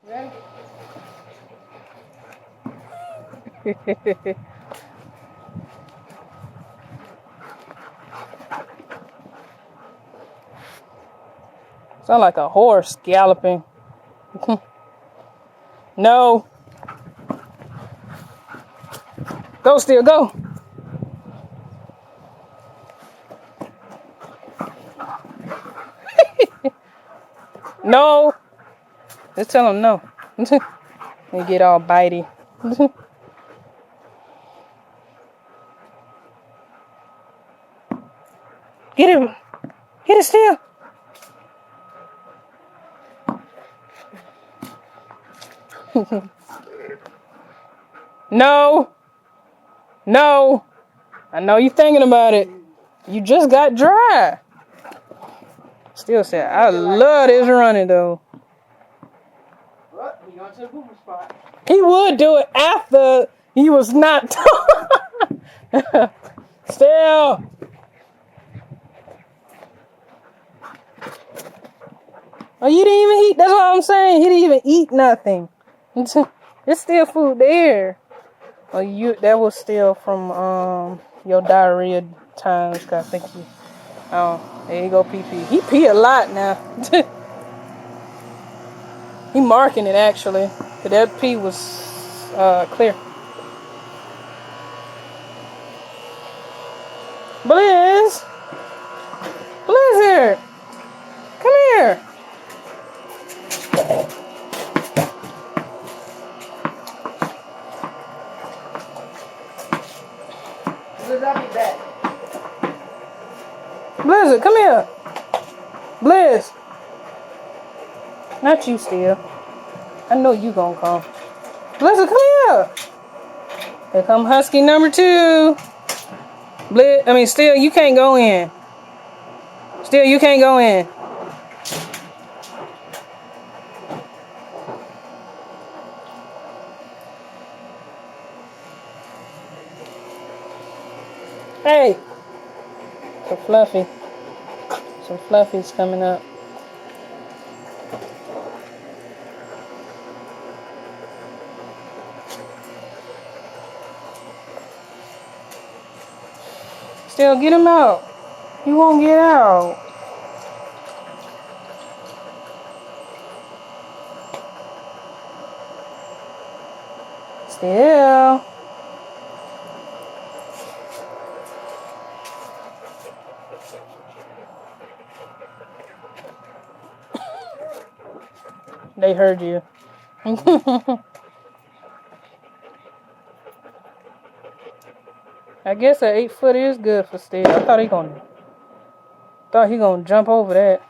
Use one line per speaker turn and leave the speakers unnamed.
Ready? Sound like a horse galloping. No. Go, Still, go. No. Just tell him no. You get all bitey. Get it. Hit it, Still. No. No. I know you thinking about it. You just got dry. Still said, I love this running though.
What? He going to the boomer spot.
He would do it after he was not. Still. Oh, you didn't even eat. That's what I'm saying. He didn't even eat nothing. It's still food there. Oh, that was still from your diarrhea times. I think you. Oh, there you go, pee. He pee a lot now. He marking it actually. But that pee was clear. Blizz here. Come here.
I'll be back.
Blizzard, come here. Blizz. Not you, Still. I know you gonna come. Blizzard, come here. Here come Husky number 2. Still, you can't go in. Still, you can't go in. Hey. So Fluffy. Some Fluffies coming up. Still, get him out. He won't get out. Still. They heard you. I guess an 8-foot is good for Still. I thought he gonna jump over that.